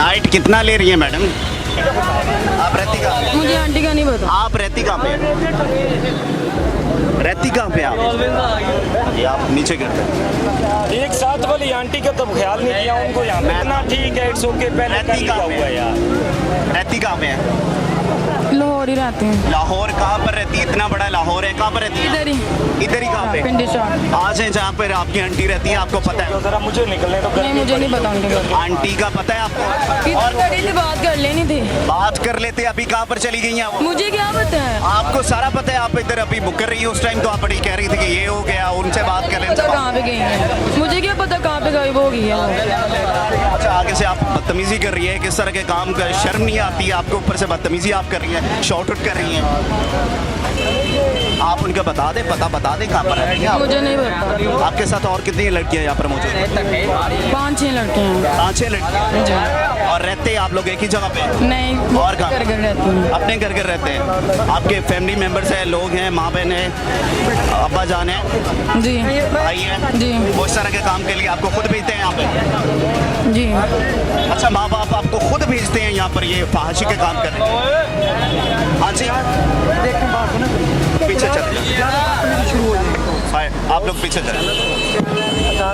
Night कितना ले रही है मैडम? आप रहती कहाँ पे? मुझे आंटी का नहीं पता। आप रहती कहाँ पे? रहती कहाँ पे आप? ये आप नीचे गिरते हैं। एक साथ वाली आंटी का तो ख्याल नहीं किया उनको यहाँ पे इतना ठीक है इट्स ओके पहले कर रहती लिया कहाँ पे हुआ है यार। रहती कहाँ पे है? लाहौर ही रहते हैं। लाहौर कहाँ पर रहती है? इतना बड़ा लाहौर है, कहाँ पर रहती है? इधर ही। इधर ही कहाँ पे? पिंडी चौक। आज है जहाँ पर आपकी आंटी रहती है, आपको पता है? तो जरा मुझे निकलने तो नहीं मुझे नहीं पता उनके बारे में। आंटी का पता है आपको? इधर खड़ी थी, बात कर लेनी थी। बात कर लेते, अभी कहाँ पर चली गई हैं वो? मुझे क्या पता है? आपको सारा पता है, आप इधर अभी बुक कर रही हो, उस टाइम तो आप बड़ी कह रही थी कि ये हो गया, उनसे बात कर पता लेते। कहाँ पे गई है? मुझे क्या पता कहाँ पे गायब हो गई है वो। अच्छा, आगे से आप बदतमीजी कर रही है, किस तरह के काम का शर्म नहीं आती है आपको? ऊपर से बदतमीजी आप कर रही हैं, शॉर्ट आउट कर रही हैं। आप उनका बता दें, पता बता दें कहाँ पर रहती हैं आप? मुझे नहीं पता। आपके साथ और कितनी लड़कियां यहाँ पर मौजूद हैं? 5-6 लड़के हैं। 5-6 लड़कियां। जी। और रहते आप लोग एक ही जगह पे? नहीं और कहाँ? घर रहती हूँ। अपने घर घर रहते हैं? आपके फैमिली मेंबर्स हैं, लोग हैं, माँ बहन है, अब्बा जान है, जी भाई है? जी वो इस तरह के काम के लिए आपको खुद भेजते हैं यहाँ पे? जी। अच्छा, माँ बाप आपको खुद भेजते हैं यहाँ पर ये फहाशी के काम करने? हाँ जी, पीछे चले, आप लोग पीछे चले।